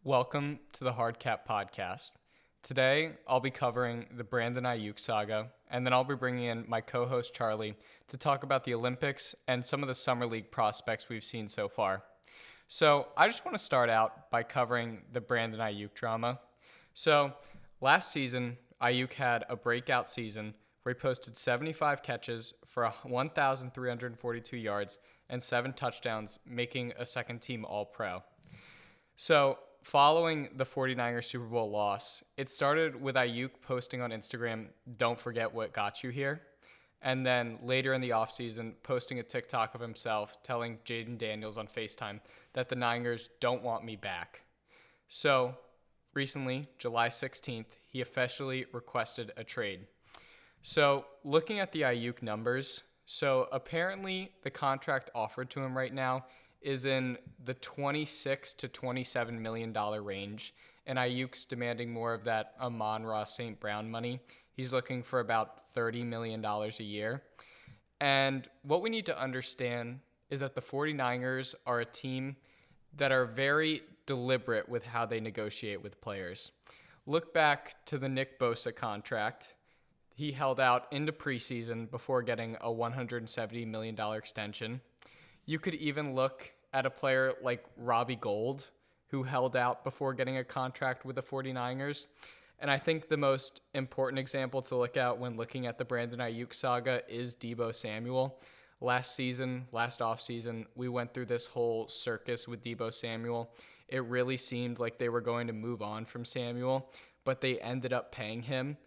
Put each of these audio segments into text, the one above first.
Welcome to the Hardcap Podcast. Today, I'll be covering the Brandon Aiyuk saga, and then I'll be bringing in my co-host Charlie to talk about the Olympics and some of the Summer League prospects we've seen so far. So, I just want to start out by covering the Brandon Aiyuk drama. So, last season, Aiyuk had a breakout season where he posted 75 catches for 1,342 yards and 7 touchdowns, making a second-team All-Pro. So, following the 49ers Super Bowl loss, it started with Aiyuk posting on Instagram, "Don't forget what got you here." And then later in the offseason, posting a TikTok of himself telling Jaden Daniels on FaceTime that the Niners don't want me back. So, recently, July 16th, he officially requested a trade. So, looking at the Aiyuk numbers, so apparently the contract offered to him right now is in the $26 to $27 million range, and Aiyuk's demanding more of that Amon-Ra St. Brown money. He's looking for about $30 million a year. And what we need to understand is that the 49ers are a team that are very deliberate with how they negotiate with players. Look back to the Nick Bosa contract. He held out into preseason before getting a $170 million extension. You could even look at a player like Robbie Gould, who held out before getting a contract with the 49ers. And I think the most important example to look at when looking at the Brandon Aiyuk saga is Deebo Samuel. Last offseason, we went through this whole circus with Deebo Samuel. It really seemed like they were going to move on from Samuel, but they ended up paying him.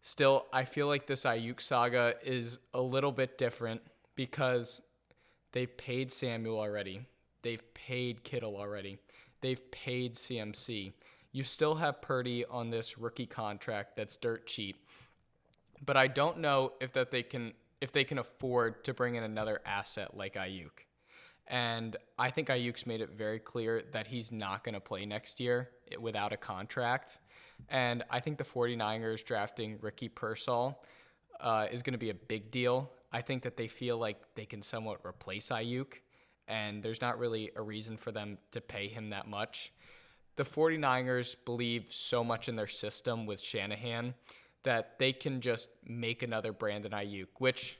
Still, I feel like this Aiyuk saga is a little bit different because they've paid Samuel already. They've paid Kittle already. They've paid CMC. You still have Purdy on this rookie contract that's dirt cheap. But I don't know if they can afford to bring in another asset like Aiyuk. And I think Aiyuk's made it very clear that he's not going to play next year without a contract. And I think the 49ers drafting Ricky Pearsall is going to be a big deal. I think that they feel like they can somewhat replace Aiyuk, and there's not really a reason for them to pay him that much. The 49ers believe so much in their system with Shanahan that they can just make another Brandon Aiyuk, which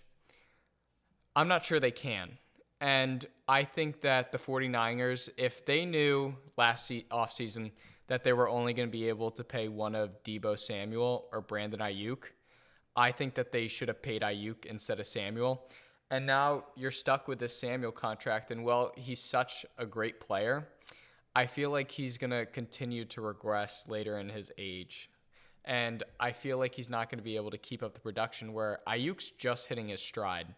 I'm not sure they can. And I think that the 49ers, if they knew last offseason that they were only going to be able to pay one of Deebo Samuel or Brandon Aiyuk, I think that they should have paid Aiyuk instead of Samuel. And now you're stuck with this Samuel contract. And, well, he's such a great player. I feel like he's going to continue to regress later in his age. And I feel like he's not going to be able to keep up the production where Aiyuk's just hitting his stride.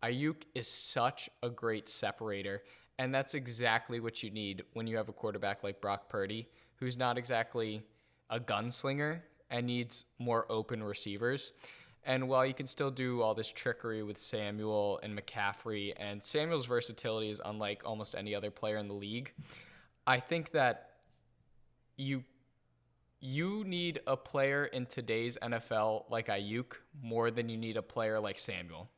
Aiyuk is such a great separator. And that's exactly what you need when you have a quarterback like Brock Purdy, who's not exactly a gunslinger and needs more open receivers. And while you can still do all this trickery with Samuel and McCaffrey, and Samuel's versatility is unlike almost any other player in the league, I think that you need a player in today's NFL like Aiyuk more than you need a player like Samuel.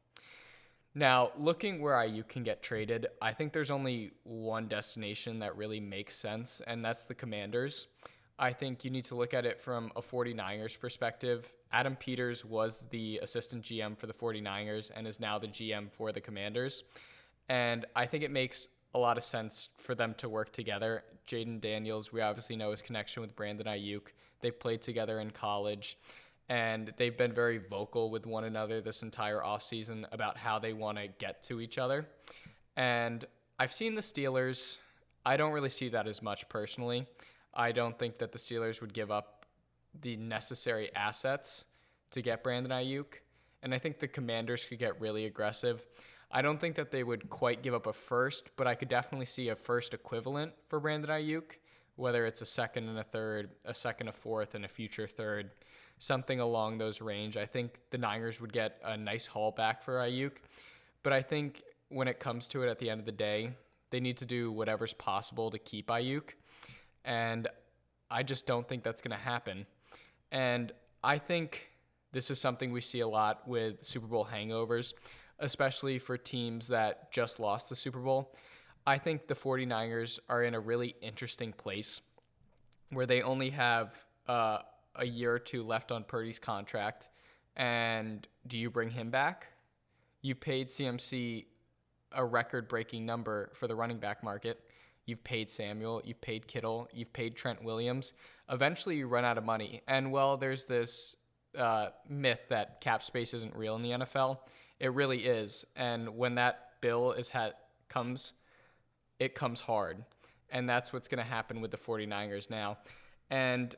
Now, looking where Aiyuk can get traded, I think there's only one destination that really makes sense, and that's the Commanders. I think you need to look at it from a 49ers perspective. Adam Peters was the assistant GM for the 49ers and is now the GM for the Commanders. And I think it makes a lot of sense for them to work together. Jaden Daniels, we obviously know his connection with Brandon Aiyuk. They played together in college, and they've been very vocal with one another this entire offseason about how they want to get to each other. And I've seen the Steelers. I don't really see that as much personally. I don't think that the Steelers would give up the necessary assets to get Brandon Aiyuk. And I think the Commanders could get really aggressive. I don't think that they would quite give up a first, but I could definitely see a first equivalent for Brandon Aiyuk, whether it's a second and a third, a second, a fourth, and a future third, something along those range. I think the Niners would get a nice haul back for Aiyuk. But I think when it comes to it at the end of the day, they need to do whatever's possible to keep Aiyuk. And I just don't think that's going to happen. And I think this is something we see a lot with Super Bowl hangovers, especially for teams that just lost the Super Bowl. I think the 49ers are in a really interesting place where they only have a year or two left on Purdy's contract. And do you bring him back? You paid CMC a record-breaking number for the running back market. You've paid Samuel, you've paid Kittle, you've paid Trent Williams. Eventually, you run out of money. And, well, there's this myth that cap space isn't real in the NFL. It really is. And when that bill comes, it comes hard. And that's what's going to happen with the 49ers now. And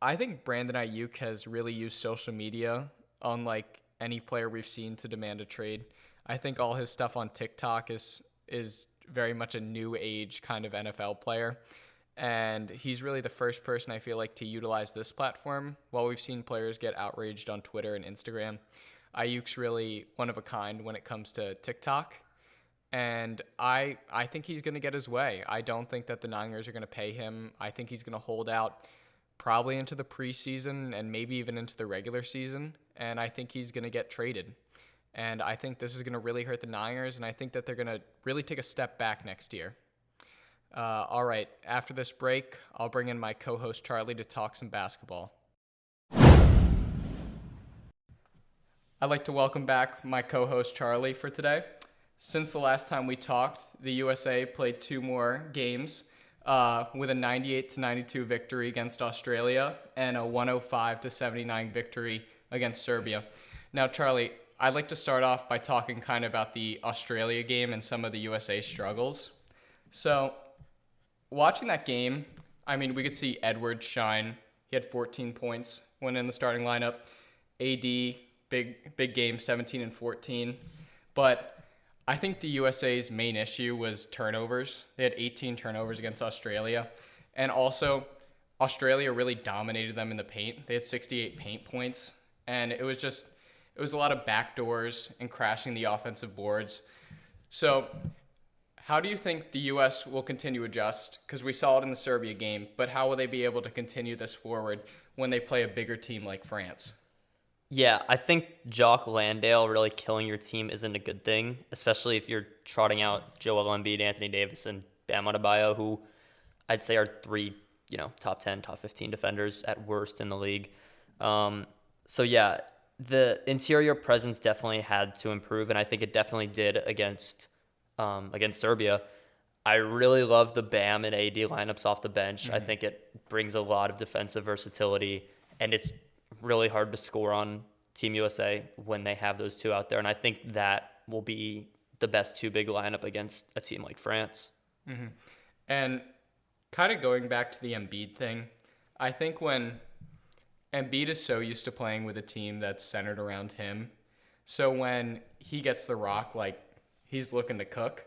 I think Brandon Aiyuk has really used social media unlike any player we've seen to demand a trade. I think all his stuff on TikTok is very much a new age kind of NFL player. And he's really the first person I feel like to utilize this platform. While we've seen players get outraged on Twitter and Instagram, Ayuk's really one of a kind when it comes to TikTok. And I think he's going to get his way. I don't think that the Niners are going to pay him. I think he's going to hold out probably into the preseason and maybe even into the regular season. And I think he's going to get traded. And I think this is going to really hurt the Niners, and I think that they're going to really take a step back next year. All right, after this break, I'll bring in my co-host Charlie to talk some basketball. I'd like to welcome back my co-host Charlie for today. Since the last time we talked, the USA played 2 more games with a 98-92 victory against Australia and a 105-79 victory against Serbia. Now, Charlie, I'd like to start off by talking kind of about the Australia game and some of the USA struggles. So, watching that game, I mean, we could see Edwards shine. He had 14 points when in the starting lineup. AD, big game, 17 and 14. But I think the USA's main issue was turnovers. They had 18 turnovers against Australia. And also, Australia really dominated them in the paint. They had 68 paint points. And it was a lot of backdoors and crashing the offensive boards. So how do you think the U.S. will continue to adjust? Because we saw it in the Serbia game, but how will they be able to continue this forward when they play a bigger team like France? Yeah, I think Jock Landale really killing your team isn't a good thing, especially if you're trotting out Joel Embiid, Anthony Davis, and Bam Adebayo, who I'd say are 3, top 10, top 15 defenders at worst in the league. So yeah, the interior presence definitely had to improve, and I think it definitely did against Serbia. I really love the Bam and AD lineups off the bench. Mm-hmm. I think it brings a lot of defensive versatility, and it's really hard to score on Team USA when they have those two out there. And I think that will be the best 2 big lineup against a team like France. Mm-hmm. And kind of going back to the Embiid thing, I think when Embiid is so used to playing with a team that's centered around him, so when he gets the rock, like, he's looking to cook.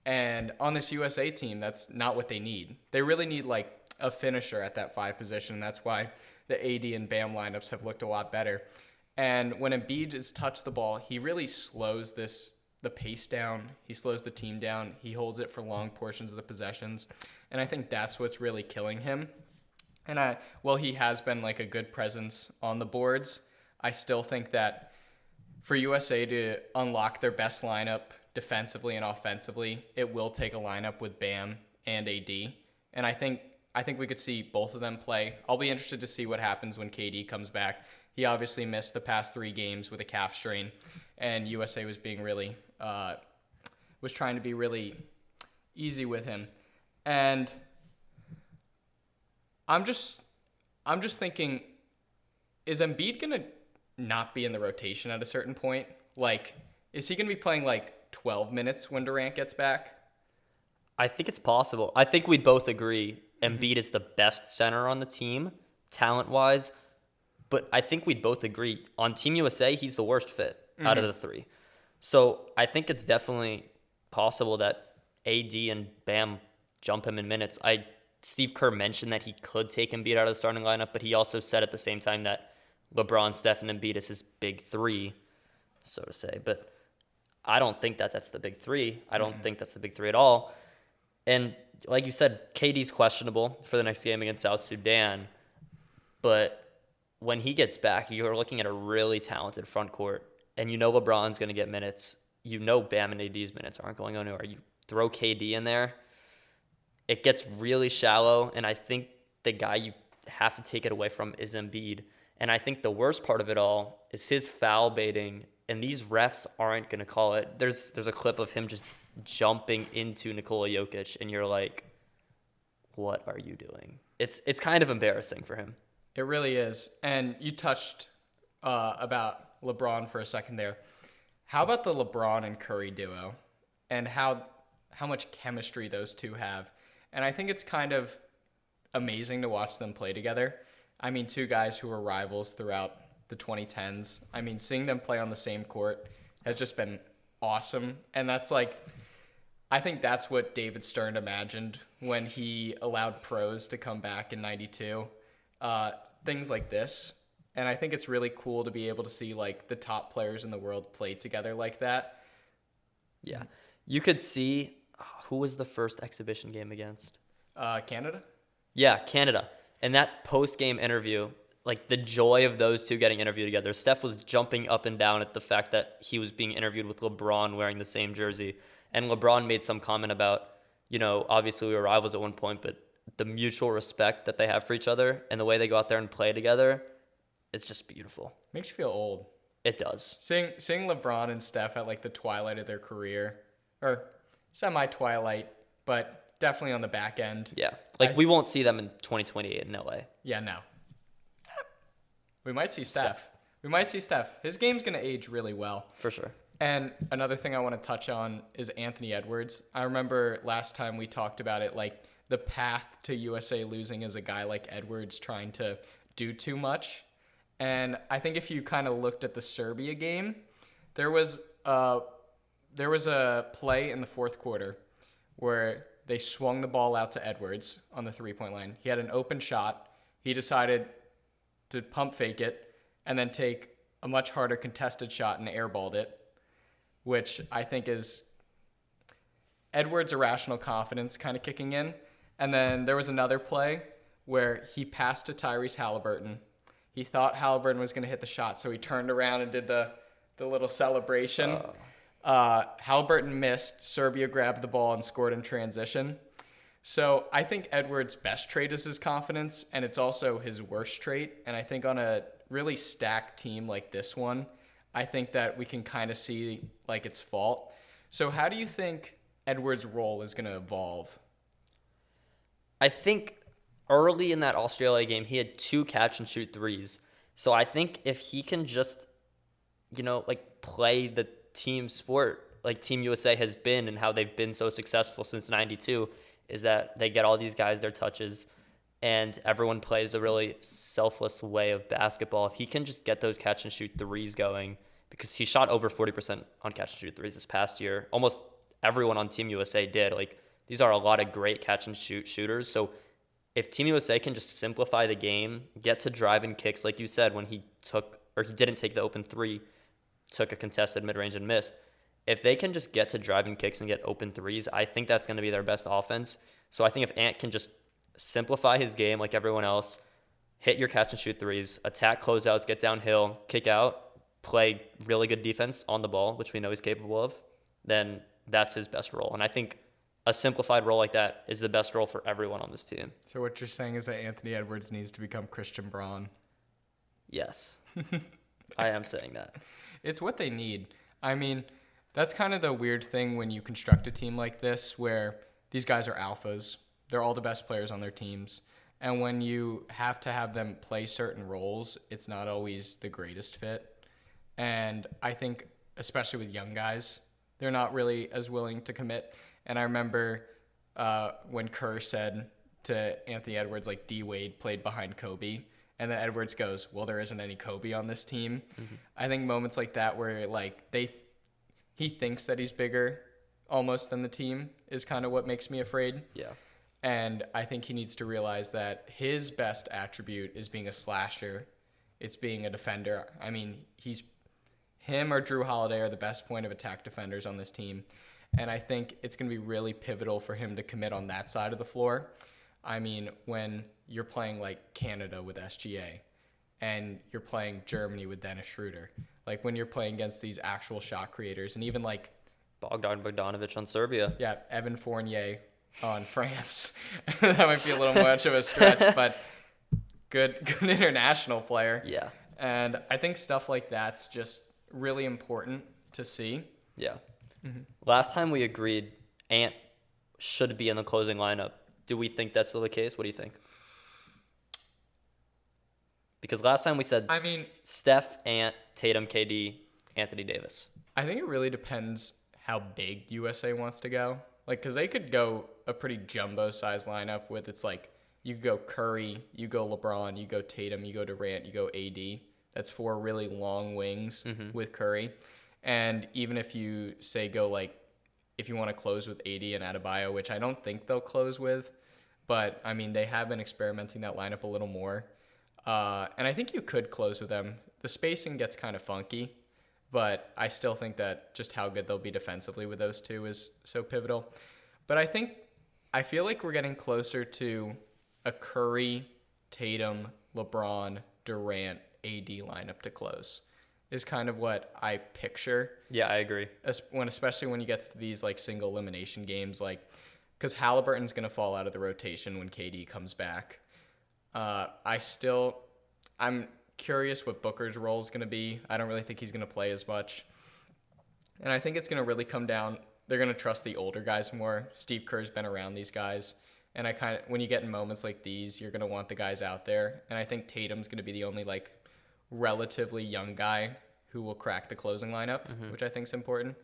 And on this USA team, that's not what they need. They really need, like, a finisher at that 5 position. That's why the AD and Bam lineups have looked a lot better. And when Embiid has touched the ball, he really slows the pace down. He slows the team down. He holds it for long portions of the possessions. And I think that's what's really killing him. And while he has been like a good presence on the boards, I still think that for USA to unlock their best lineup defensively and offensively, it will take a lineup with Bam and AD. And I think we could see both of them play. I'll be interested to see what happens when KD comes back. He obviously missed the past 3 games with a calf strain, and USA was being really was trying to be really easy with him. And I'm just thinking, is Embiid gonna not be in the rotation at a certain point? Like, is he gonna be playing like 12 minutes when Durant gets back? I think it's possible. I think we'd both agree Embiid is the best center on the team, talent-wise. But I think we'd both agree on Team USA, he's the worst fit out of the 3. So I think it's definitely possible that AD and Bam jump him in minutes. Steve Kerr mentioned that he could take Embiid out of the starting lineup, but he also said at the same time that LeBron, Steph, and Embiid is his big 3, so to say. But I don't think that's the big 3. I don't think that's the big 3 at all. And like you said, KD's questionable for the next game against South Sudan. But when he gets back, you're looking at a really talented front court. And LeBron's going to get minutes. Bam and AD's minutes aren't going anywhere. You throw KD in there, it gets really shallow. And I think the guy you have to take it away from is Embiid. And I think the worst part of it all is his foul baiting, and these refs aren't going to call it. There's a clip of him just jumping into Nikola Jokic, and you're like, what are you doing? It's kind of embarrassing for him. It really is. And you touched about LeBron for a second there. How about the LeBron and Curry duo and how much chemistry those two have? And I think it's kind of amazing to watch them play together. I mean, two guys who were rivals throughout the 2010s. I mean, seeing them play on the same court has just been awesome. And that's like, I think that's what David Stern imagined when he allowed pros to come back in 92. Things like this. And I think it's really cool to be able to see like the top players in the world play together like that. Yeah. You could see who was the first exhibition game against? Canada? Yeah, Canada. And that post-game interview, like the joy of those two getting interviewed together. Steph was jumping up and down at the fact that he was being interviewed with LeBron wearing the same jersey. And LeBron made some comment about, obviously we were rivals at one point, but the mutual respect that they have for each other and the way they go out there and play together, it's just beautiful. Makes you feel old. It does. Seeing LeBron and Steph at like the twilight of their career, or semi-twilight, but definitely on the back end. Yeah. We won't see them in 2028 in LA. Yeah, no. We might see Steph. His game's going to age really well. For sure. And another thing I want to touch on is Anthony Edwards. I remember last time we talked about it, like the path to USA losing is a guy like Edwards trying to do too much. And I think if you kind of looked at the Serbia game, there was a play in the fourth quarter where they swung the ball out to Edwards on the three-point line. He had an open shot. He decided to pump fake it and then take a much harder contested shot and airballed it, which I think is Edwards' irrational confidence kind of kicking in. And then there was another play where he passed to Tyrese Halliburton. He thought Halliburton was going to hit the shot, so he turned around and did the little celebration. Halliburton missed. Serbia grabbed the ball and scored in transition. So I think Edwards' best trait is his confidence, and it's also his worst trait. And I think on a really stacked team like this one, I think that we can kind of see like its fault. So how do you think Edwards' role is going to evolve? I think early in that Australia game, he had 2 catch and shoot threes. So I think if he can just, play the team sport like Team USA has been and how they've been so successful since 92, is that they get all these guys their touches and everyone plays a really selfless way of basketball. If he can just get those catch and shoot threes going, because he shot over 40% on catch and shoot threes this past year. Almost everyone on Team USA did. These are a lot of great catch and shoot shooters. So if Team USA can just simplify the game, get to drive and kicks, like you said, when he didn't take the open three, took a contested mid-range and missed. If they can just get to driving kicks and get open threes, I think that's going to be their best offense. So I think if Ant can just simplify his game like everyone else, hit your catch and shoot threes, attack closeouts, get downhill, kick out, play really good defense on the ball, which we know he's capable of, then that's his best role. And I think a simplified role like that is the best role for everyone on this team. So what you're saying is that Anthony Edwards needs to become Christian Braun. Yes. I am saying that. It's what they need. I mean, that's kind of the weird thing when you construct a team like this where these guys are alphas. They're all the best players on their teams. And when you have to have them play certain roles, it's not always the greatest fit. And I think, especially with young guys, they're not really as willing to commit. And I remember when Kerr said to Anthony Edwards, like, D. Wade played behind Kobe. And then Edwards goes, well, there isn't any Kobe on this team. Mm-hmm. I think moments like that where, like, he thinks that he's bigger almost than the team is kind of what makes me afraid. Yeah. And I think he needs to realize that his best attribute is being a slasher. It's being a defender. I mean, him or Drew Holiday are the best point of attack defenders on this team. And I think it's going to be really pivotal for him to commit on that side of the floor. I mean, when you're playing like Canada with SGA and you're playing Germany with Dennis Schroeder, like when you're playing against these actual shot creators and even like Bogdan Bogdanovic on Serbia. Yeah, Evan Fournier on France. That might be a little much of a stretch, but good international player. Yeah. And I think stuff like that's just really important to see. Yeah. Last time we agreed Ant should be in the closing lineup. Do we think that's still the case? What do you think? Because last time we said I mean, Steph, Ant, Tatum, KD, Anthony Davis. I think it really depends how big USA wants to go. Like, because they could go a pretty jumbo size lineup with it's like you go Curry, you go LeBron, you go Tatum, you go Durant, you go AD. That's 4 really long wings with Curry. And even if you say go like, if you want to close with AD and Adebayo, which I don't think they'll close with, but I mean, they have been experimenting that lineup a little more. And I think you could close with them. The spacing gets kind of funky, but I still think that just how good they'll be defensively with those two is so pivotal. But I feel like we're getting closer to a Curry, Tatum, LeBron, Durant, AD lineup to close is kind of what I picture. Yeah, I agree. Especially when you get to these like single elimination games, like because Halliburton's going to fall out of the rotation when KD comes back. I'm curious what Booker's role is going to be. I don't really think he's going to play as much. And I think it's going to really come down. They're going to trust the older guys more. Steve Kerr's been around these guys. And when you get in moments like these, you're going to want the guys out there. And I think Tatum's going to be the only like relatively young guy who will crack the closing lineup, which I think is important.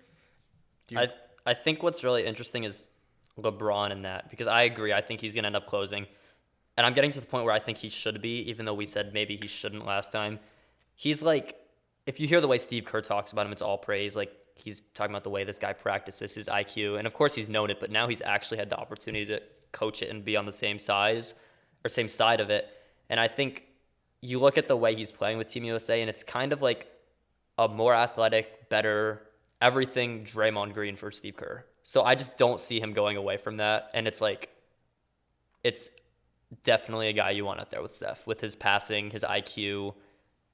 I think what's really interesting is LeBron in that, because I agree. I think he's going to end up closing. And I'm getting to the point where I think he should be, even though we said maybe he shouldn't last time. He's like, if you hear the way Steve Kerr talks about him, it's all praise. Like, he's talking about the way this guy practices, his IQ. And of course he's known it, but now he's actually had the opportunity to coach it and be on the same side of it. And I think you look at the way he's playing with Team USA, and it's kind of like a more athletic, better, everything Draymond Green for Steve Kerr. So I just don't see him going away from that. And it's definitely a guy you want out there with Steph, with his passing, his IQ,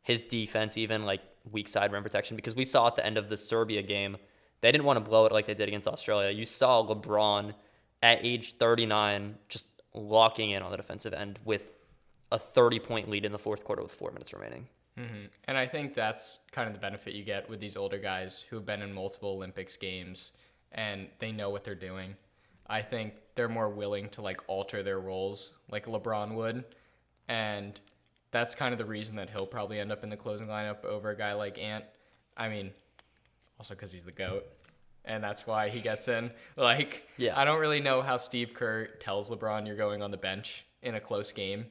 his defense, even like weak side rim protection. Because we saw at the end of the Serbia game, they didn't want to blow it like they did against Australia. You saw LeBron at age 39 just locking in on the defensive end with a 30-point lead in the fourth quarter with 4 minutes remaining. And I think that's kind of the benefit you get with these older guys who've been in multiple Olympics games and they know what they're doing. I think they're more willing to like alter their roles like LeBron would. And that's kind of the reason that he'll probably end up in the closing lineup over a guy like Ant. I mean, also because he's the GOAT. And that's why he gets in. Like, yeah. I don't really know how Steve Kerr tells LeBron you're going on the bench in a close game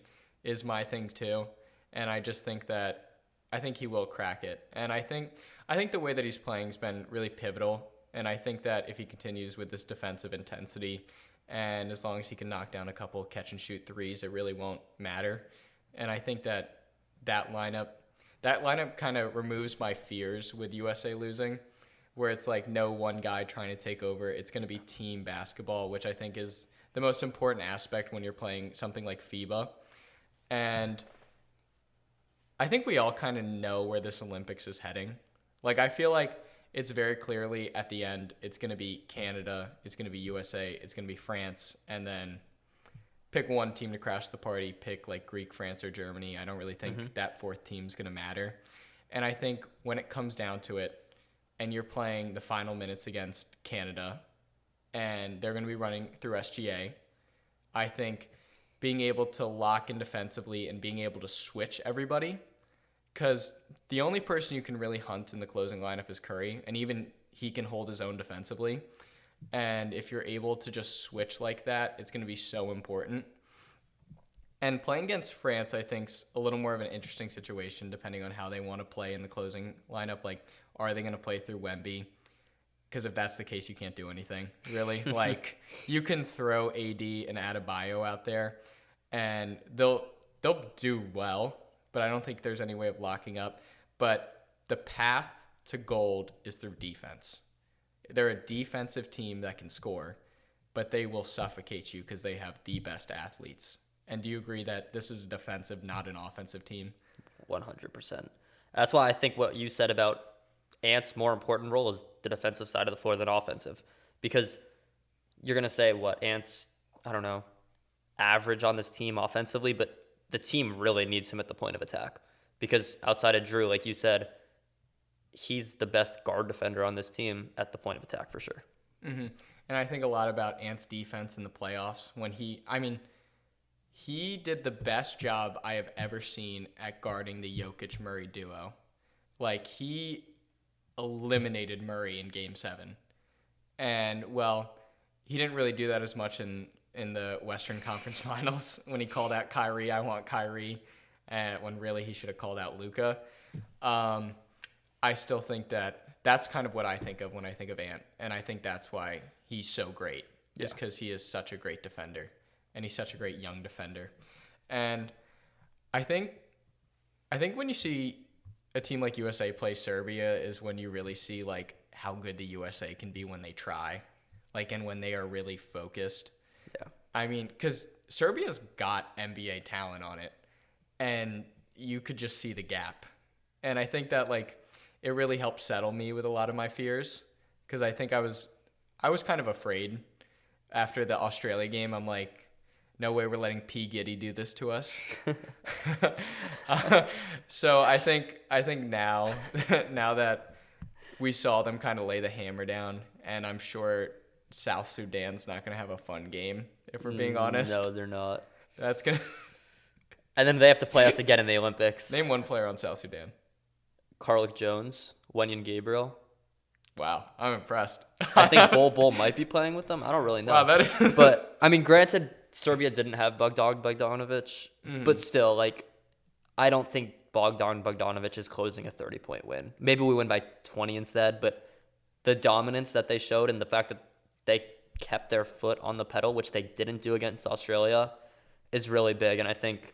is my thing too. And I just think I think he will crack it. And I think the way that he's playing has been really pivotal. And I think that if he continues with this defensive intensity, and as long as he can knock down a couple catch and shoot threes, it really won't matter. And I think that lineup kind of removes my fears with USA losing, where it's like no one guy trying to take over. It's going to be team basketball, which I think is the most important aspect when you're playing something like FIBA. And I think we all kind of know where this Olympics is heading. Like, I feel like it's very clearly at the end, it's going to be Canada, it's going to be USA, it's going to be France, and then pick one team to crash the party, pick like Greek, France, or Germany. I don't really think that fourth team's going to matter. And I think when it comes down to it, and you're playing the final minutes against Canada, and they're going to be running through SGA, I think being able to lock in defensively and being able to switch everybody, because the only person you can really hunt in the closing lineup is Curry, and even he can hold his own defensively. And if you're able to just switch like that, it's going to be so important. And playing against France, I think, is a little more of an interesting situation depending on how they want to play in the closing lineup. Like, are they going to play through Wemby? Because if that's the case, you can't do anything, really. Like, you can throw AD and Adebayo out there, and they'll do well, but I don't think there's any way of locking up. But the path to gold is through defense. They're a defensive team that can score, but they will suffocate you because they have the best athletes. And do you agree that this is a defensive, not an offensive team? 100%. That's why I think what you said about Ant's more important role is the defensive side of the floor than offensive. Because you're going to say, what, Ant's I don't know, average on this team offensively, but the team really needs him at the point of attack because outside of Drew, like you said, he's the best guard defender on this team at the point of attack for sure. Mm-hmm. And I think a lot about Ant's defense in the playoffs when he did the best job I have ever seen at guarding the Jokic-Murray duo. Like, he eliminated Murray in Game 7. And, well, he didn't really do that as much in the Western Conference Finals when he called out Kyrie, I want Kyrie, when really he should have called out Luka. I still think that's kind of what I think of when I think of Ant, and I think that's why he's so great, is because he is such a great defender, and he's such a great young defender. And I think when you see a team like USA play Serbia is when you really see, like, how good the USA can be when they try, like, and when they are really focused. Yeah. I mean, because Serbia's got NBA talent on it, and you could just see the gap. And I think that, like, it really helped settle me with a lot of my fears, because I think I was kind of afraid after the Australia game. I'm like, no way we're letting P. Giddy do this to us. So I think now that we saw them kind of lay the hammer down, and I'm sure South Sudan's not going to have a fun game, if we're being honest. No, they're not. That's going to... And then they have to play us again in the Olympics. Name one player on South Sudan. Carlick Jones, Wenyan Gabriel. Wow, I'm impressed. I think Bol might be playing with them. I don't really know. Wow, that is... But, I mean, granted, Serbia didn't have Bogdanovic, but still, like, I don't think Bogdanovic is closing a 30-point win. Maybe we win by 20 instead, but the dominance that they showed and the fact that they kept their foot on the pedal, which they didn't do against Australia, is really big, and I think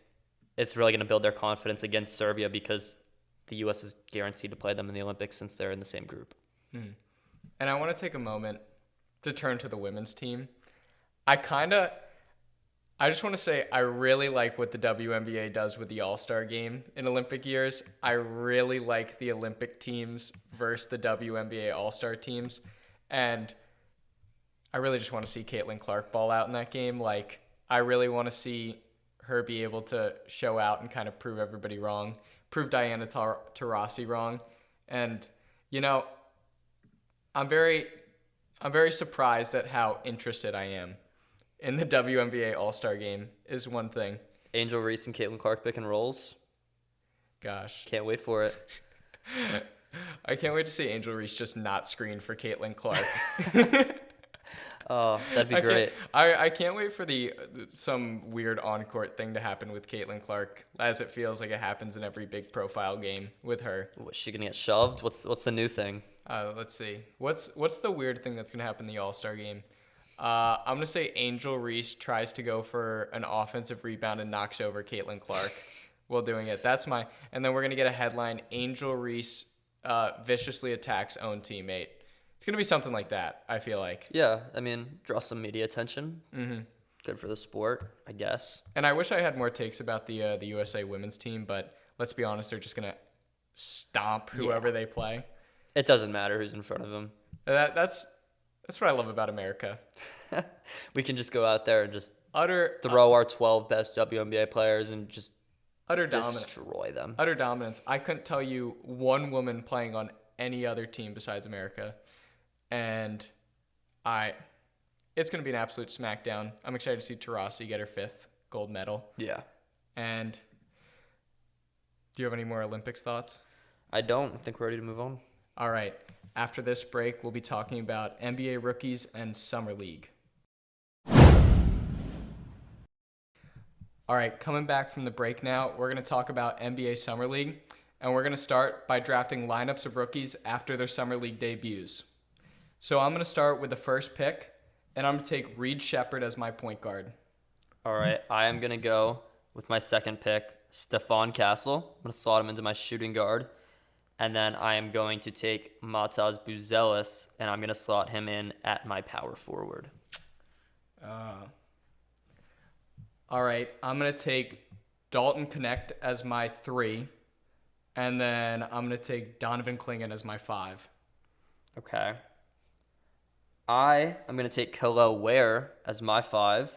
it's really going to build their confidence against Serbia because the U.S. is guaranteed to play them in the Olympics since they're in the same group. And I want to take a moment to turn to the women's team. I just want to say I really like what the WNBA does with the All-Star game in Olympic years. I really like the Olympic teams versus the WNBA All-Star teams. And I really just want to see Caitlin Clark ball out in that game. Like, I really want to see her be able to show out and kind of prove everybody wrong, prove Diana Taurasi wrong. And, you know, I'm very surprised at how interested I am in the WNBA All-Star game is one thing. Angel Reese and Caitlin Clark pick and rolls. Gosh. Can't wait for it. I can't wait to see Angel Reese just not screen for Caitlin Clark. Oh, that'd be great. I can't wait for some weird on-court thing to happen with Caitlin Clark, as it feels like it happens in every big profile game with her. Was she gonna get shoved? What's the new thing? Let's see. What's the weird thing that's gonna happen in the All-Star game? I'm gonna say Angel Reese tries to go for an offensive rebound and knocks over Caitlin Clark while doing it. And then we're gonna get a headline: Angel Reese viciously attacks own teammate. It's going to be something like that, I feel like. Yeah, I mean, draw some media attention. Mm-hmm. Good for the sport, I guess. And I wish I had more takes about the USA women's team, but let's be honest, they're just going to stomp whoever they play. It doesn't matter who's in front of them. That's what I love about America. We can just go out there and just throw our 12 best WNBA players and just destroy them. Utter dominance. I couldn't tell you one woman playing on any other team besides America. And it's going to be an absolute smackdown. I'm excited to see Taurasi get her 5th gold medal. Yeah. And do you have any more Olympics thoughts? I don't. I think we're ready to move on. All right. After this break, we'll be talking about NBA rookies and Summer League. All right, coming back from the break now, we're going to talk about NBA Summer League. And we're going to start by drafting lineups of rookies after their Summer League debuts. So I'm going to start with the first pick, and I'm going to take Reed Shepherd as my point guard. All right, I am going to go with my second pick, Stephon Castle. I'm going to slot him into my shooting guard. And then I am going to take Matas Buzelis, and I'm going to slot him in at my power forward. All right, I'm going to take Dalton Connect as my 3, and then I'm going to take Donovan Clingan as my 5. Okay. I am going to take Khalil Ware as my 5,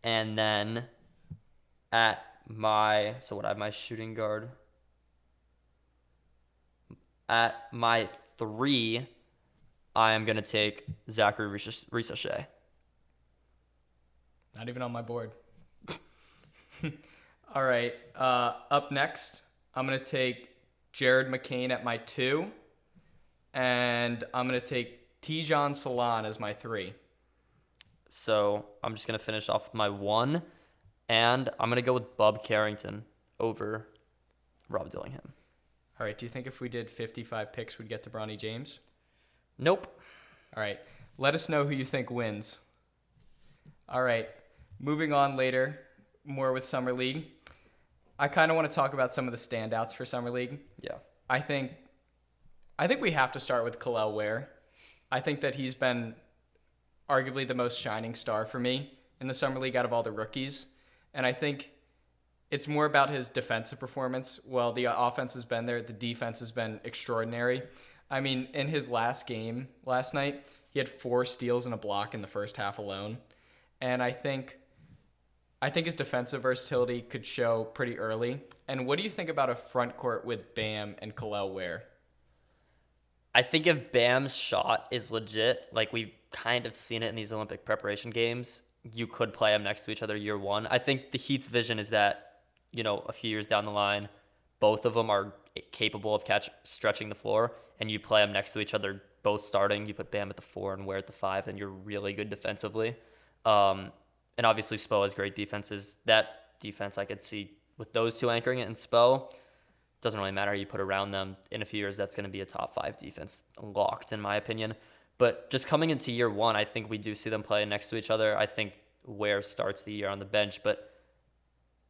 And then so what, I have my shooting guard. At my 3, I am going to take Zachary Risachet. Not even on my board. All right. Up next, I'm going to take Jared McCain at my 2. And I'm going to take Tijon Salon as my 3. So I'm just going to finish off with my 1. And I'm going to go with Bub Carrington over Rob Dillingham. All right. Do you think if we did 55 picks, we'd get to Bronny James? Nope. All right. Let us know who you think wins. All right. Moving on later, more with Summer League. I kind of want to talk about some of the standouts for Summer League. Yeah. I think we have to start with Kel'el Ware. I think that he's been arguably the most shining star for me in the Summer League out of all the rookies. And I think it's more about his defensive performance. Well, the offense has been there. The defense has been extraordinary. I mean, in his last game last night, he had 4 steals and a block in the first half alone. And I think his defensive versatility could show pretty early. And what do you think about a front court with Bam and Kel'el Ware? I think if Bam's shot is legit, like we've kind of seen it in these Olympic preparation games, you could play them next to each other year one. I think the Heat's vision is that, a few years down the line, both of them are capable of stretching the floor, and you play them next to each other, both starting. You put Bam at the 4 and Ware at the 5, and you're really good defensively. And obviously Spo has great defenses. That defense I could see with those two anchoring it, and Spo, doesn't really matter who you put around them. In a few years, that's going to be a top 5 defense locked, in my opinion. But just coming into year one, I think we do see them play next to each other. I think Ware starts the year on the bench, but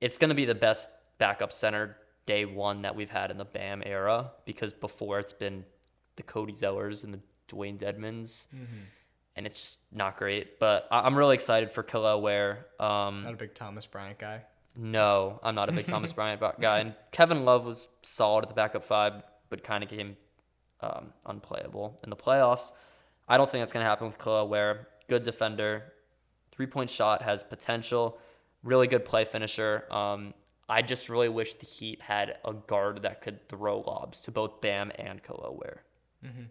it's going to be the best backup center day one that we've had in the Bam era, because before it's been the Cody Zellers and the Dwayne Dedmons. Mm-hmm. And it's just not great. But I'm really excited for Kel'el Ware. Not a big Thomas Bryant guy. No, I'm not a big Thomas Bryant guy. And Kevin Love was solid at the backup 5, but kind of became unplayable in the playoffs. I don't think that's going to happen with Kel'el Ware. Good defender. 3-point shot has potential. Really good play finisher. I just really wish the Heat had a guard that could throw lobs to both Bam and Kel'el Ware. Mm-hmm.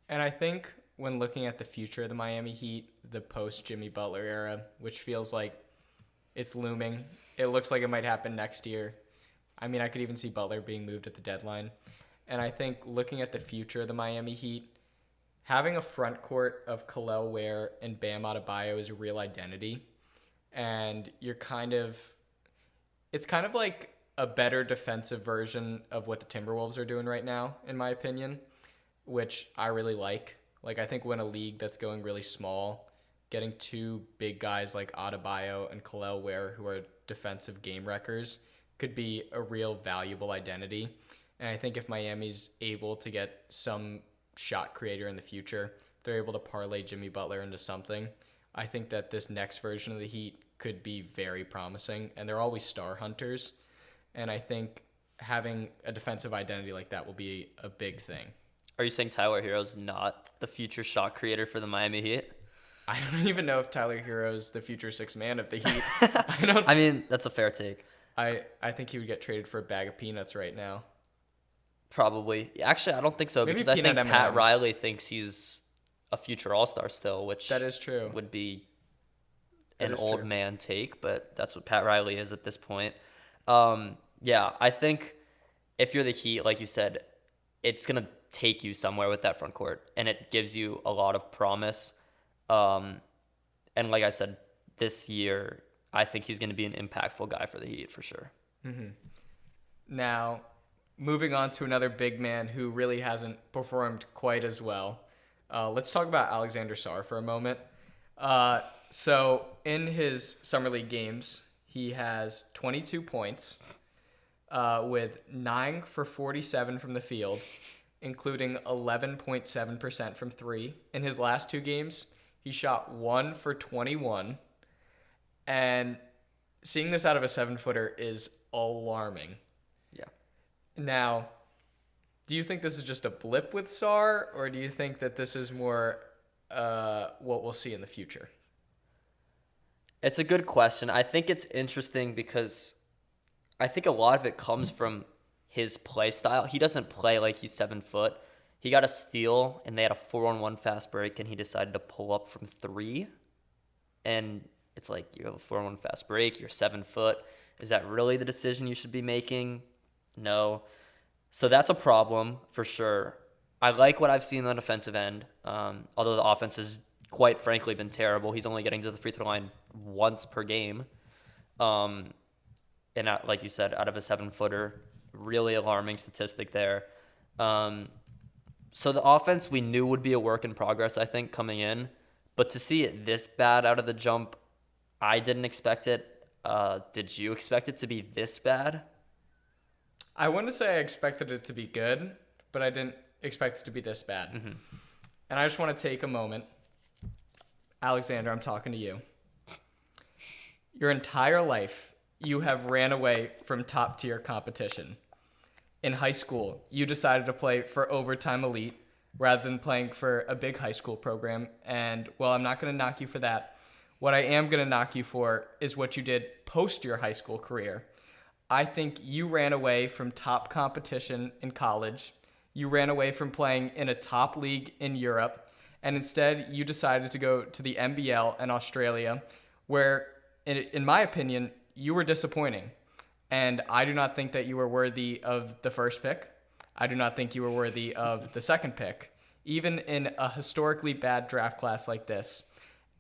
And I think when looking at the future of the Miami Heat, the post-Jimmy Butler era, which feels like it's looming. It looks like it might happen next year. I mean, I could even see Butler being moved at the deadline. And I think looking at the future of the Miami Heat, having a front court of Kel'el Ware and Bam Adebayo is a real identity. And it's kind of like a better defensive version of what the Timberwolves are doing right now, in my opinion, which I really like. Like, I think when a league that's going really small, getting 2 big guys like Adebayo and Kel'el Ware, who are defensive game wreckers, could be a real valuable identity. And I think if Miami's able to get some shot creator in the future, if they're able to parlay Jimmy Butler into something, I think that this next version of the Heat could be very promising. And they're always star hunters. And I think having a defensive identity like that will be a big thing. Are you saying Tyler Hero's not the future shot creator for the Miami Heat? I don't even know if Tyler Hero's the future 6th man of the Heat. I mean, that's a fair take. I think he would get traded for a bag of peanuts right now. Probably. Actually, I don't think so. Maybe because I think M&Ms. Pat Riley thinks he's a future All-Star still, which that is true. Would be an old man take, but that's what Pat Riley is at this point. Yeah, I think if you're the Heat, like you said, it's going to take you somewhere with that front court, and it gives you a lot of promise. And like I said, this year, I think he's going to be an impactful guy for the Heat for sure. Mm-hmm. Now, moving on to another big man who really hasn't performed quite as well. Let's talk about Alexander Sarr for a moment. So in his Summer League games, he has 22 points with 9 for 47 from the field, including 11.7% from 3. In his last 2 games, he shot 1 for 21. And seeing this out of a 7-footer is alarming. Yeah. Now, do you think this is just a blip with Sarr, or do you think that this is more what we'll see in the future? It's a good question. I think it's interesting because I think a lot of it comes from his play style. He doesn't play like he's 7 foot. He got a steal, and they had a 4-on-1 fast break, and he decided to pull up from 3. And it's like, you have a 4-on-1 fast break, you're 7 foot. Is that really the decision you should be making? No. So that's a problem for sure. I like what I've seen on the defensive end, although the offense has quite frankly been terrible. He's only getting to the free throw line once per game. And like you said, out of a 7-footer, really alarming statistic there. So the offense we knew would be a work in progress, I think, coming in. But to see it this bad out of the jump, I didn't expect it. Did you expect it to be this bad? I wouldn't say I expected it to be good, but I didn't expect it to be this bad. Mm-hmm. And I just want to take a moment. Alexander, I'm talking to you. Your entire life, you have ran away from top-tier competition. In high school, you decided to play for Overtime Elite rather than playing for a big high school program. And, well, I'm not going to knock you for that. What I am going to knock you for is what you did post your high school career. I think you ran away from top competition in college. You ran away from playing in a top league in Europe. And instead, you decided to go to the NBL in Australia, where, in my opinion, you were disappointing. And I do not think that you were worthy of the first pick. I do not think you were worthy of the second pick, even in a historically bad draft class like this.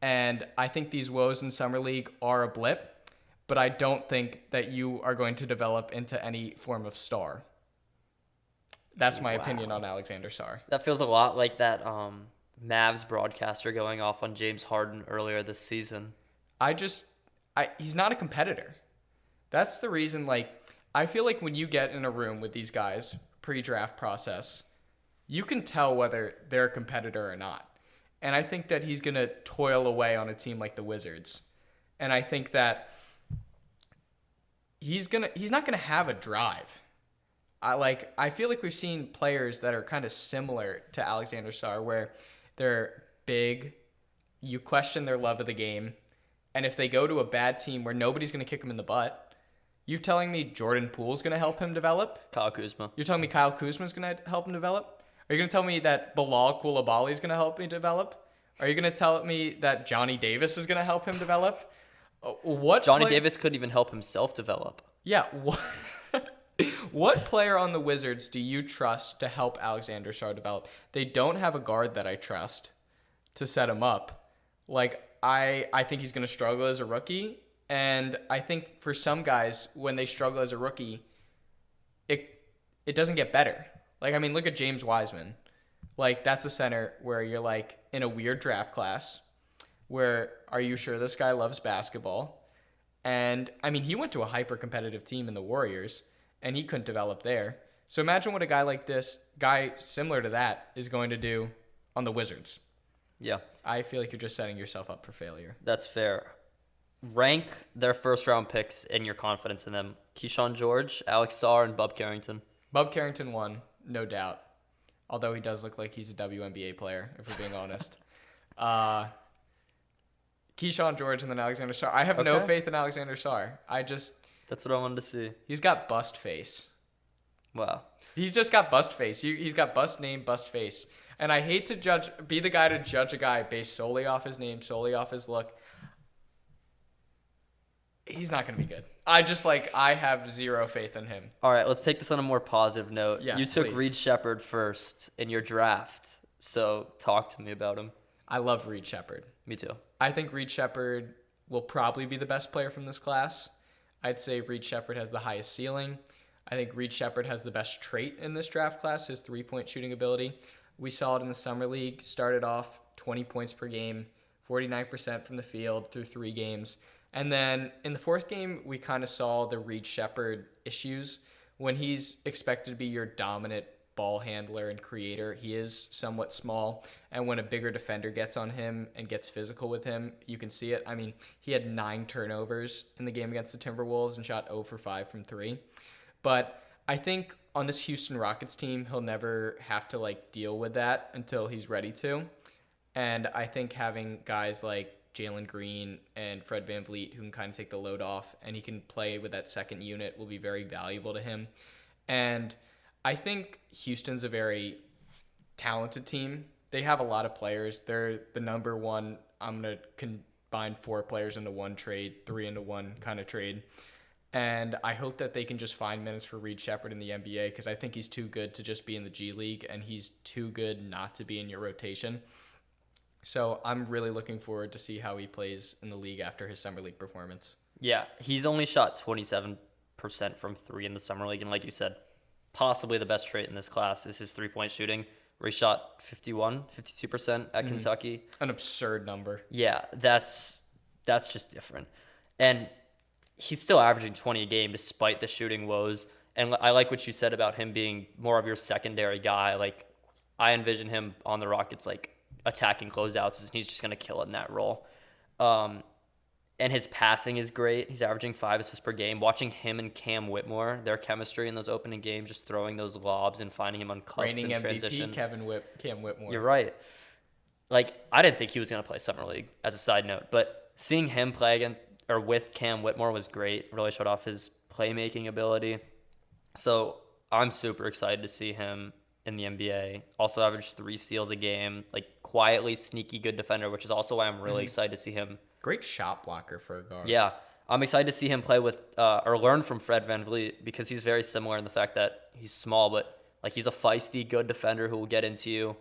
And I think these woes in Summer League are a blip, but I don't think that you are going to develop into any form of star. That's my opinion on Alexander Sarr. That feels a lot like that Mavs broadcaster going off on James Harden earlier this season. He's not a competitor. That's the reason, I feel like when you get in a room with these guys pre-draft process, you can tell whether they're a competitor or not. And I think that he's going to toil away on a team like the Wizards. And I think that he's not going to have a drive. I feel like we've seen players that are kind of similar to Alexander Sarr, where they're big, you question their love of the game, and if they go to a bad team where nobody's going to kick him in the butt, you're telling me Jordan Poole's going to help him develop? Kyle Kuzma. You're telling me Kyle Kuzma's going to help him develop? Are you going to tell me that Bilal Coulibaly is going to help me develop? Are you going to tell me that Johnny Davis is going to help him develop? Johnny Davis couldn't even help himself develop. Yeah. What player on the Wizards do you trust to help Alexander Sarr develop? They don't have a guard that I trust to set him up. I think he's going to struggle as a rookie. And I think for some guys, when they struggle as a rookie, it doesn't get better. Look at James Wiseman. That's a center where you're in a weird draft class where, are you sure this guy loves basketball? And he went to a hyper competitive team in the Warriors and he couldn't develop there. So imagine what a guy similar to that is going to do on the Wizards. Yeah. I feel like you're just setting yourself up for failure. That's fair. Rank their first round picks and your confidence in them. Keyshawn George, Alex Sarr, and Bub Carrington. Bub Carrington won, no doubt. Although he does look like he's a WNBA player, if we're being honest. Keyshawn George and then Alexander Sarr. I have no faith in Alexander Sarr. That's what I wanted to see. He's got bust face. Wow. He's just got bust face. He's got bust name, bust face. And I hate to be the guy to judge a guy based solely off his name, solely off his look. He's not going to be good. I have zero faith in him. All right, let's take this on a more positive note. Yes, you took please. Reed Sheppard first in your draft, so talk to me about him. I love Reed Sheppard. Me too. I think Reed Sheppard will probably be the best player from this class. I'd say Reed Sheppard has the highest ceiling. I think Reed Sheppard has the best trait in this draft class, his three-point shooting ability. We saw it in the Summer League. Started off 20 points per game, 49% from the field through 3 games. And then in the 4th game, we kind of saw the Reed Sheppard issues. When he's expected to be your dominant ball handler and creator, he is somewhat small. And when a bigger defender gets on him and gets physical with him, you can see it. He had 9 turnovers in the game against the Timberwolves and shot 0 for 5 from 3. But I think on this Houston Rockets team, he'll never have to deal with that until he's ready to. And I think having guys like Jalen Green and Fred VanVleet, who can kind of take the load off, and he can play with that second unit, will be very valuable to him. And I think Houston's a very talented team. They have a lot of players. They're the number one. I'm going to combine 4 players into one trade, 3 into one kind of trade. And I hope that they can just find minutes for Reed Shepherd in the NBA, because I think he's too good to just be in the G League, and he's too good not to be in your rotation. So I'm really looking forward to see how he plays in the league after his summer league performance. Yeah, he's only shot 27% from 3 in the summer league, and like you said, possibly the best trait in this class is his 3-point shooting, where he shot 52% at Kentucky. An absurd number. Yeah, that's just different. And he's still averaging 20 a game despite the shooting woes. And I like what you said about him being more of your secondary guy. Like, I envision him on the Rockets, like, attacking closeouts, and he's just going to kill it in that role. And his passing is great. He's averaging 5 assists per game. Watching him and Cam Whitmore, their chemistry in those opening games, just throwing those lobs and finding him on cuts Reigning and MVP, transition. Cam Whitmore. You're right. Like, I didn't think he was going to play Summer League, as a side note, but seeing him play against or with Cam Whitmore was great. Really showed off his playmaking ability. So I'm super excited to see him in the NBA. Also averaged 3 steals a game, like quietly sneaky good defender, which is also why I'm really excited to see him. Great shot blocker for a guard. Yeah, I'm excited to see him play with or learn from Fred VanVleet, because he's very similar in the fact that he's small, but like he's a feisty, good defender who will get into you,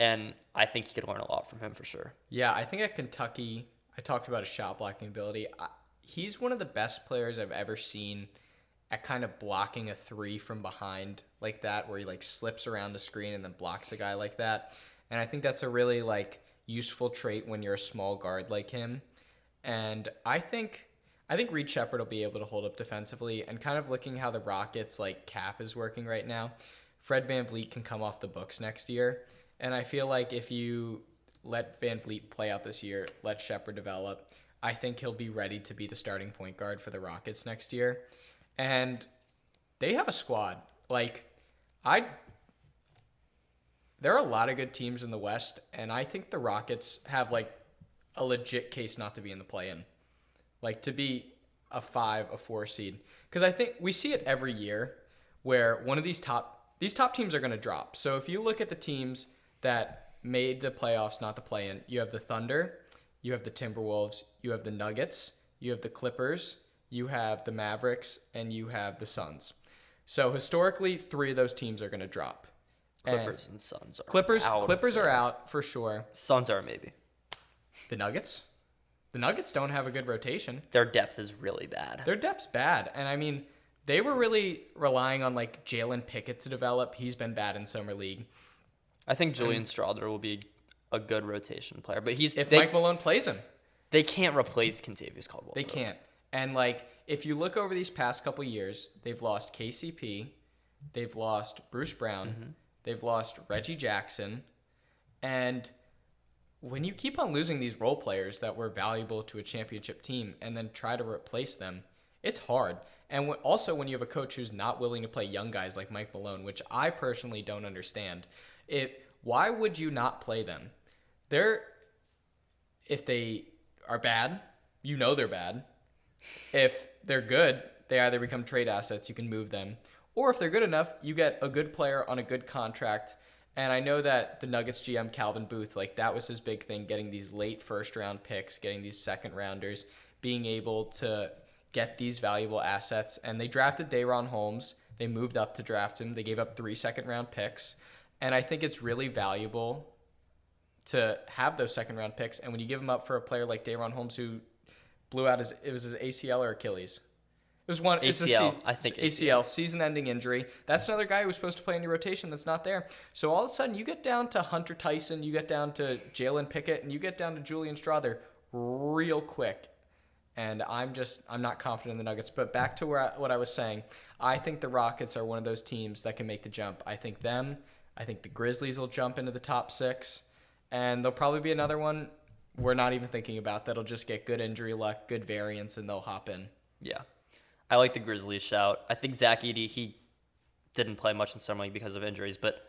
and I think he could learn a lot from him for sure. Yeah, I think at Kentucky, I talked about his shot blocking ability. He's one of the best players I've ever seen at kind of blocking a 3 from behind like that, where he like slips around the screen and then blocks a guy like that. And I think that's a really like useful trait when you're a small guard like him. And I think Reed Shepherd will be able to hold up defensively, and kind of looking how the Rockets like cap is working right now, Fred VanVleet can come off the books next year. And I feel like if you let VanVleet play out this year, let Shepherd develop, I think he'll be ready to be the starting point guard for the Rockets next year. And they have a squad. Like, there are a lot of good teams in the West, and I think the Rockets have like a legit case not to be in the play-in, like to be a 5, a 4 seed. Because I think we see it every year where one of these top teams are going to drop. So if you look at the teams that made the playoffs, not the play-in, you have the Thunder, you have the Timberwolves, you have the Nuggets, you have the Clippers, you have the Mavericks, and you have the Suns. So historically, 3 of those teams are going to drop. Clippers and Suns are Clippers are out for sure. Suns are maybe. The Nuggets don't have a good rotation. Their depth is really bad. Their depth's bad. And I mean, they were really relying on like Jalen Pickett to develop. He's been bad in summer league. I think Julian Strawther will be a good rotation player, but Mike Malone plays him. They can't replace Kentavious Caldwell. They can't. And like, if you look over these past couple years, they've lost KCP, they've lost Bruce Brown, they've lost Reggie Jackson, and when you keep on losing these role players that were valuable to a championship team and then try to replace them, it's hard. And also when you have a coach who's not willing to play young guys like Mike Malone, which I personally don't understand, why would you not play them? If they are bad, you know they're bad. If they're good, they either become trade assets, you can move them. Or if they're good enough, you get a good player on a good contract. And I know that the Nuggets GM, Calvin Booth, like that was his big thing, getting these late first-round picks, getting these second-rounders, being able to get these valuable assets. And they drafted Day'Ron Holmes. They moved up to draft him. They gave up 3 second-round picks. And I think it's really valuable to have those second-round picks. And when you give them up for a player like Day'Ron Holmes, who blew out his ACL or Achilles. It was one ACL. I think ACL, season-ending injury. That's another guy who was supposed to play in your rotation that's not there. So all of a sudden, you get down to Hunter Tyson, you get down to Jalen Pickett, and you get down to Julian Strawther real quick. And I'm not confident in the Nuggets. But back to what I was saying, I think the Rockets are one of those teams that can make the jump. I think the Grizzlies will jump into the top 6, and there'll probably be another one we're not even thinking about that'll just get good injury luck, good variance, and they'll hop in. Yeah. I like the Grizzlies shout. I think Zach Edey, he didn't play much in Summer League because of injuries, but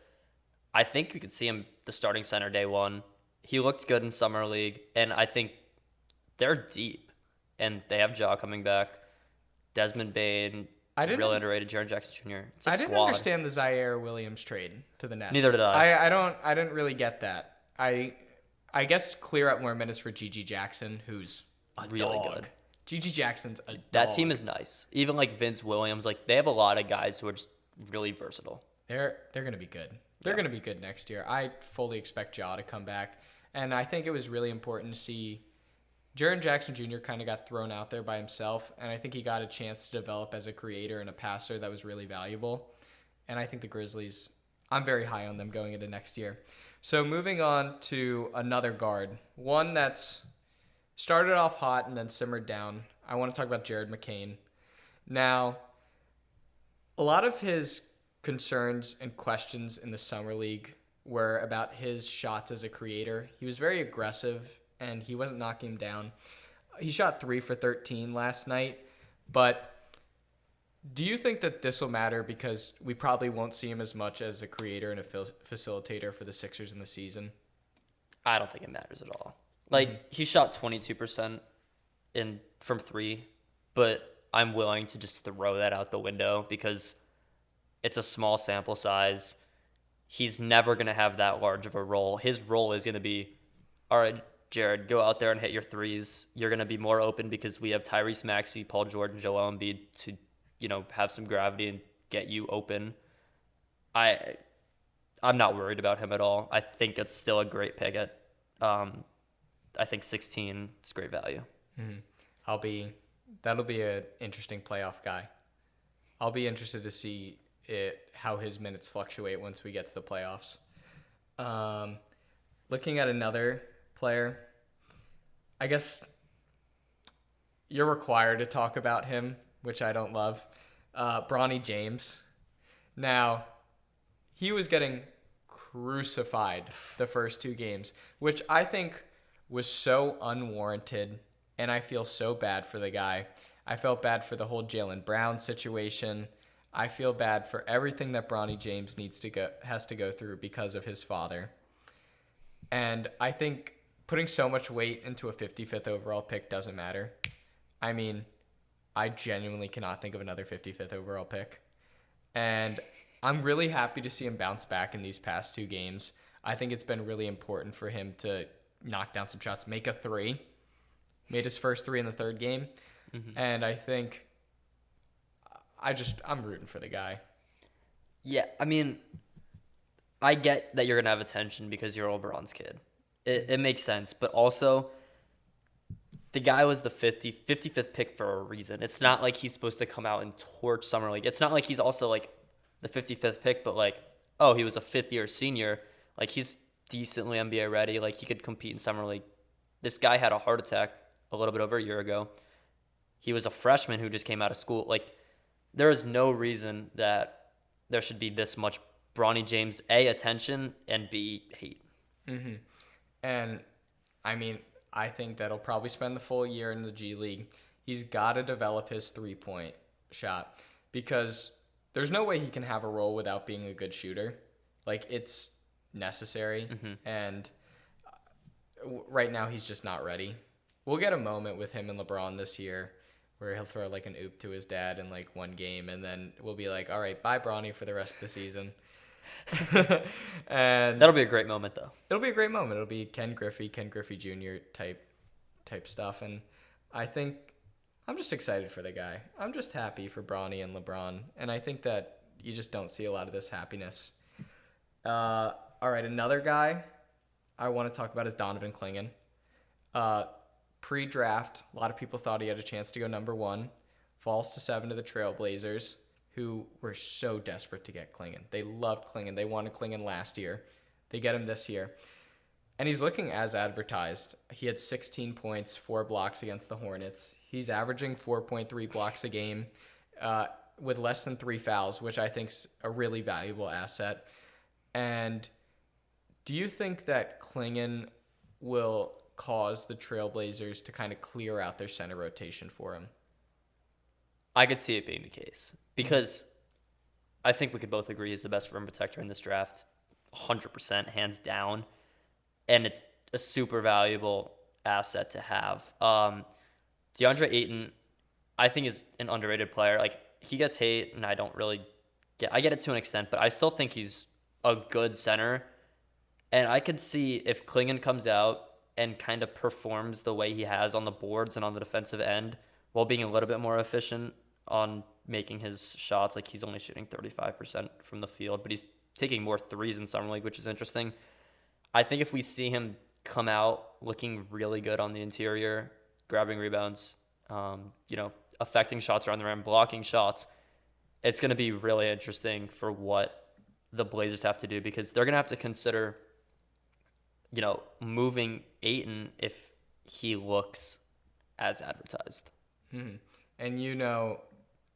I think we could see him the starting center day one. He looked good in Summer League, and I think they're deep, and they have Ja coming back. Desmond Bane, I didn't. really underrated. Jaren Jackson Jr. It's a I squad. didn't understand the Zaire Williams trade to the Nets. Neither did I. I didn't really get that. I guess clear up more minutes for Gigi Jackson, who's a Really dog. good. Gigi Jackson's a That dog. team is nice. Even like Vince Williams, like they have a lot of guys who are just really versatile. They're gonna be good. They're gonna be good next year. I fully expect Ja to come back, and I think it was really important to see. Jaren Jackson Jr. kind of got thrown out there by himself, and I think he got a chance to develop as a creator and a passer that was really valuable. And I think the Grizzlies, I'm very high on them going into next year. So moving on to another guard, one that's started off hot and then simmered down. I want to talk about Jared McCain. Now, a lot of his concerns and questions in the summer league were about his shots as a creator. He was very aggressive and he wasn't knocking him down. He shot 3 for 13 last night, but do you think that this will matter because we probably won't see him as much as a creator and a facilitator for the Sixers in the season? I don't think it matters at all. Like he shot 22% from 3, but I'm willing to just throw that out the window because it's a small sample size. He's never going to have that large of a role. His role is going to be, all right, Jared, go out there and hit your threes. You're going to be more open because we have Tyrese Maxey, Paul George, and Joel Embiid to, have some gravity and get you open. I'm not worried about him at all. I think it's still a great pick at, I think 16 is great value. Mm-hmm. That'll be an interesting playoff guy. I'll be interested to see how his minutes fluctuate once we get to the playoffs. Looking at another player, I guess you're required to talk about him, which I don't love. Bronny James. Now, he was getting crucified the first 2 games, which I think was so unwarranted, and I feel so bad for the guy. I felt bad for the whole Jaylen Brown situation. I feel bad for everything that Bronny James has to go through because of his father. And I think putting so much weight into a 55th overall pick doesn't matter. I mean, I genuinely cannot think of another 55th overall pick. And I'm really happy to see him bounce back in these past 2 games. I think it's been really important for him to knock down some shots, make a 3. Made his first 3 in the 3rd game. Mm-hmm. And I think I'm rooting for the guy. Yeah, I mean, I get that you're going to have attention because you're LeBron's kid. It makes sense. But also, the guy was the 55th pick for a reason. It's not like he's supposed to come out and torch Summer League. It's not like he's also like the 55th pick, but like, oh, he was a 5th-year senior. Like, he's decently NBA ready. Like, he could compete in Summer League. This guy had a heart attack a little bit over a year ago. He was a freshman who just came out of school. Like, there is no reason that there should be this much Bronny James, A, attention, and B, hate. Mm-hmm. And, I mean, I think that he'll probably spend the full year in the G League. He's got to develop his 3-point shot because there's no way he can have a role without being a good shooter. Like, it's necessary. Mm-hmm. And right now he's just not ready. We'll get a moment with him and LeBron this year where he'll throw like an oop to his dad in like 1 game, and then we'll be like, all right, bye Bronny for the rest of the season. And that'll be a great moment though. It'll be a great moment. It'll be Ken Griffey Jr. type stuff. And I think I'm just excited for the guy. I'm just happy for Bronny and LeBron. And I think that you just don't see a lot of this happiness. All right, another guy I want to talk about is Donovan Clingan. Pre-draft, a lot of people thought he had a chance to go number 1. Falls to 7 to the Trailblazers, who were so desperate to get Clingan. They loved Clingan. They wanted Clingan last year. They get him this year. And he's looking as advertised. He had 16 points, 4 blocks against the Hornets. He's averaging 4.3 blocks a game with less than 3 fouls, which I think is a really valuable asset. And do you think that Clingan will cause the Trailblazers to kind of clear out their center rotation for him? I could see it being the case because I think we could both agree he's the best rim protector in this draft, 100%, hands down. And it's a super valuable asset to have. DeAndre Ayton, I think, is an underrated player. Like, he gets hate, and I get it to an extent, but I still think he's a good center. And I could see if Klingon comes out and kind of performs the way he has on the boards and on the defensive end while being a little bit more efficient on making his shots. Like, he's only shooting 35% from the field, but he's taking more threes in Summer League, which is interesting. I think if we see him come out looking really good on the interior, grabbing rebounds, affecting shots around the rim, blocking shots, it's going to be really interesting for what the Blazers have to do, because they're going to have to consider, moving Ayton if he looks as advertised. And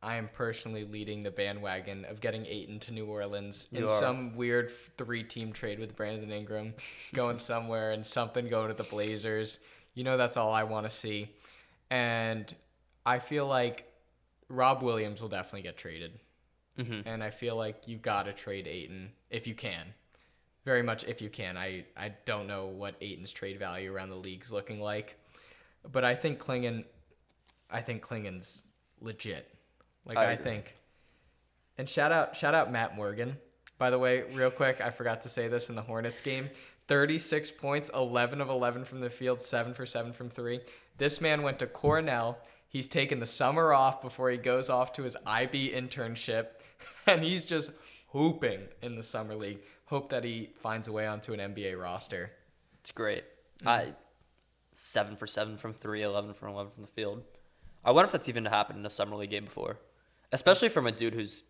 I am personally leading the bandwagon of getting Ayton to New Orleans in some weird 3-team trade with Brandon Ingram, going somewhere and something going to the Blazers. That's all I want to see. And I feel like Rob Williams will definitely get traded. And I feel like you've got to trade Ayton if you can. Very much if you can. I don't know what Ayton's trade value around the league's looking like. But I think Klingon's legit. I think. And shout out Matt Morgan. By the way, real quick, I forgot to say this in the Hornets game. 36 points, 11 of 11 from the field, 7 for 7 from 3. This man went to Cornell. He's taken the summer off before he goes off to his IB internship, and he's just hooping in the summer league. Hope that he finds a way onto an NBA roster. It's great. 7 for 7 from 3, 11 for 11 from the field. I wonder if that's even happened in a summer league game before, especially from a dude who's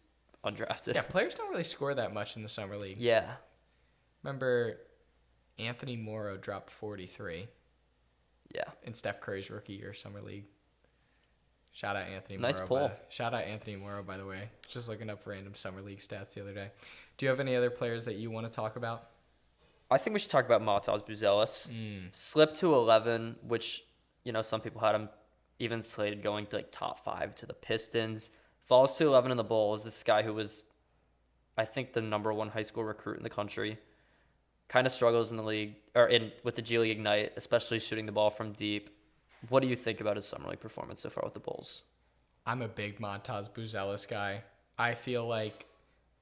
undrafted. Yeah, players don't really score that much in the summer league. Yeah. Remember, Anthony Morrow dropped 43. Yeah. In Steph Curry's rookie year summer league. Shout out Anthony Nice Morrow. pull. Shout out Anthony Morrow, by the way. Just looking up random summer league stats the other day. Do you have any other players that you want to talk about? I think we should talk about Matas Buzelis. Slipped to 11, which, some people had him even slated going to top 5 to the Pistons. Falls to 11 in the Bulls. This guy who was, I think, the number 1 high school recruit in the country. Kind of struggles in the league, with the G League Ignite, especially shooting the ball from deep. What do you think about his summer league performance so far with the Bulls? I'm a big Matas Buzelis guy. I feel like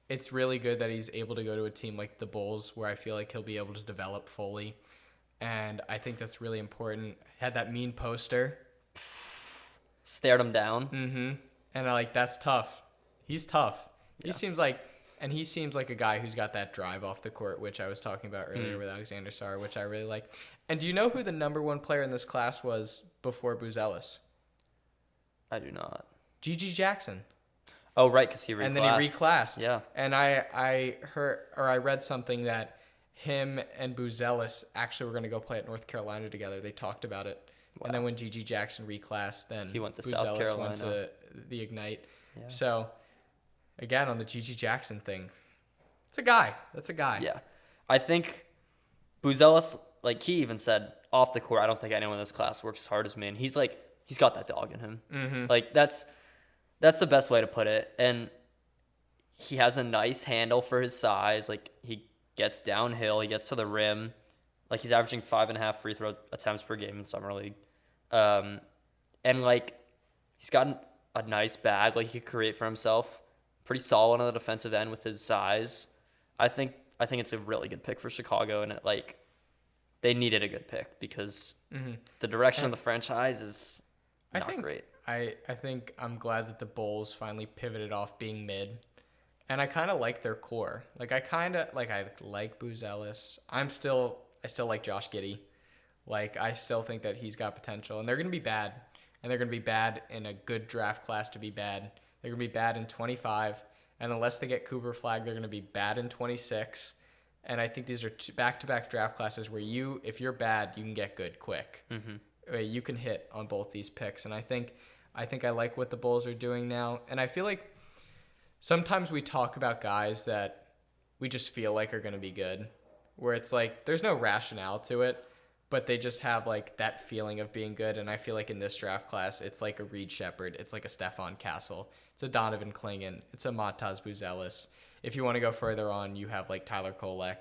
it's really good that he's able to go to a team like the Bulls, where I feel like he'll be able to develop fully. And I think that's really important. Had that mean poster. Stared him down. And that's tough. He's tough. Yeah. He seems like a guy who's got that drive off the court, which I was talking about earlier with Alexander Sarr, which I really like. And do you know who the number 1 player in this class was before Buzelis? I do not. Gigi Jackson. Oh, right, because he reclassed. And then he reclassed. Yeah. And I read something that him and Buzelis actually were going to go play at North Carolina together. They talked about it. Wow. And then when Gigi Jackson reclassed, then he went to Buzelis South Carolina. went to the Ignite. Yeah. So, again, on the Gigi Jackson thing, it's a guy. That's a guy. Yeah. I think Buzelis, he even said off the court, I don't think anyone in this class works as hard as me. And he's got that dog in him. That's the best way to put it. And he has a nice handle for his size. He gets downhill. He gets to the rim. He's averaging 5.5 free throw attempts per game in summer league. And he's got a nice bag. He could create for himself. Pretty solid on the defensive end with his size. I think it's a really good pick for Chicago, and they needed a good pick because the direction of the franchise is not great. I think I'm glad that the Bulls finally pivoted off being mid, and I kind of like their core. I like Buzelis. I still like Josh Giddey. I still think that he's got potential, and they're gonna be bad, and they're gonna be bad in a good draft class to be bad. They're gonna be bad in 25, and unless they get Cooper Flag, they're gonna be bad in 26. And I think these are back-to-back draft classes where if you're bad, you can get good quick. You can hit on both these picks, and I think I like what the Bulls are doing now. And I feel like sometimes we talk about guys that we just feel like are going to be good, where it's there's no rationale to it, but they just have that feeling of being good. And I feel like in this draft class, it's like a Reed Shepherd, it's like a Stephon Castle, it's a Donovan Klingon, it's a Matas Buzelis. if you want to go further on, you have like Tyler Kolek,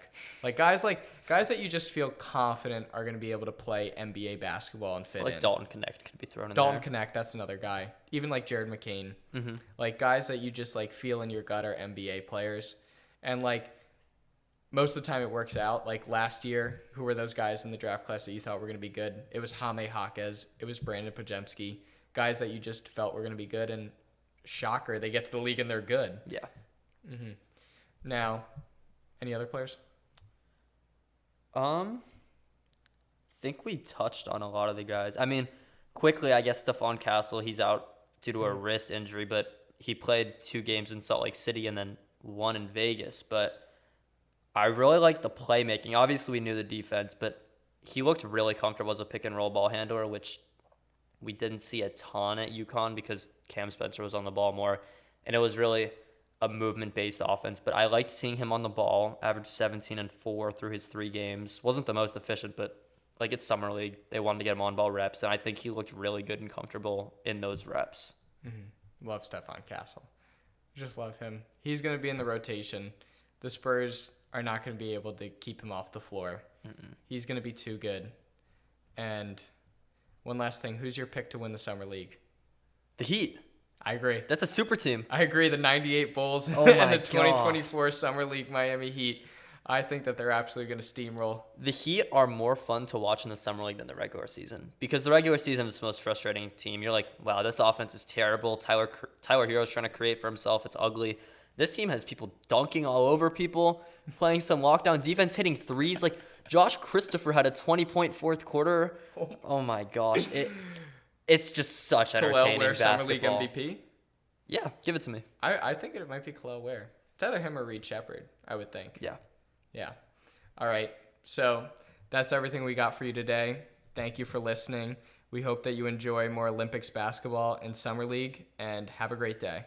guys that you just feel confident are going to be able to play NBA basketball and fit Like in. Dalton Connect could be thrown in Dalton there. Connect, that's another guy. Even like Jared McCain, Mm-hmm. like guys that you just like feel in your gut are NBA players, and like most of the time it works out. Like last year, who were those guys in the draft class that you thought were going to be good? It was Jaime Jaquez, it was Brandon Pojemski, guys that you just felt were going to be good, and shocker, they get to the league and they're good. Yeah. Mm-hmm. Now, any other players? Think we touched on a lot of the guys. I mean, quickly, I guess Stephon Castle, he's out due to a wrist injury, but he played 2 games in Salt Lake City and then 1 in Vegas. But I really like the playmaking. Obviously, we knew the defense, but he looked really comfortable as a pick and roll ball handler, which we didn't see a ton at UConn because Cam Spencer was on the ball more, and it was really a movement-based offense. But I liked seeing him on the ball, averaged 17 and 4 through his 3 games. Wasn't the most efficient, but like it's summer league, they wanted to get him on ball reps, and I think he looked really good and comfortable in those reps. Mm-hmm. Love Stephon Castle. Just love him. He's going to be in the rotation. The Spurs are not going to be able to keep him off the floor. Mm-mm. He's going to be too good. And one last thing, who's your pick to win the summer league? The Heat. I agree. That's a super team. I agree. The 98 Bulls Oh and the God. 2024 Summer League Miami Heat. I think that they're absolutely going to steamroll. The Heat are more fun to watch in the summer league than the regular season because the regular season is the most frustrating team. You're like, wow, this offense is terrible. Tyler Hero's trying to create for himself. It's ugly. This team has people dunking all over people, playing some lockdown defense, hitting threes. Like Josh Christopher had a 20-point fourth quarter. Oh my gosh. It's just such entertaining Ware, basketball. Summer League MVP? Yeah, give it to me. I think it might be Khalil Ware. It's either him or Reed Shepherd, I would think. Yeah. Yeah. All right. So that's everything we got for you today. Thank you for listening. We hope that you enjoy more Olympics basketball and Summer League, and have a great day.